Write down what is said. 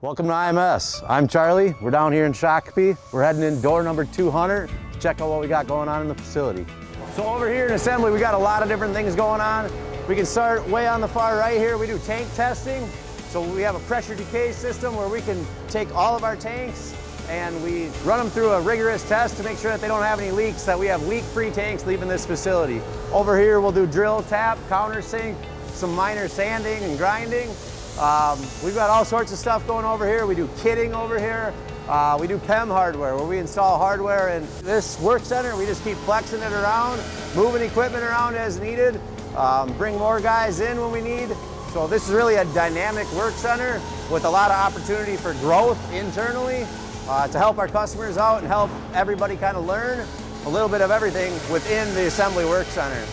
Welcome to IMS. I'm Charlie. We're down here in Shakopee. We're heading in door number 200 to check out what we got going on in the facility. So over here in assembly, we got a lot of different things going on. We can start way on the far right here. We do tank testing. So we have a pressure decay system where we can take all of our tanks and we run them through a rigorous test to make sure that they don't have any leaks, that we have leak-free tanks leaving this facility. Over here, we'll do drill, tap, countersink, some minor sanding and grinding. We've got all sorts of stuff going over here. We do kitting over here. We do PEM hardware, where we install hardware in this work center. We just keep flexing it around, moving equipment around as needed, bring more guys in when we need. So this is really a dynamic work center with a lot of opportunity for growth internally to help our customers out and help everybody kind of learn a little bit of everything within the assembly work center.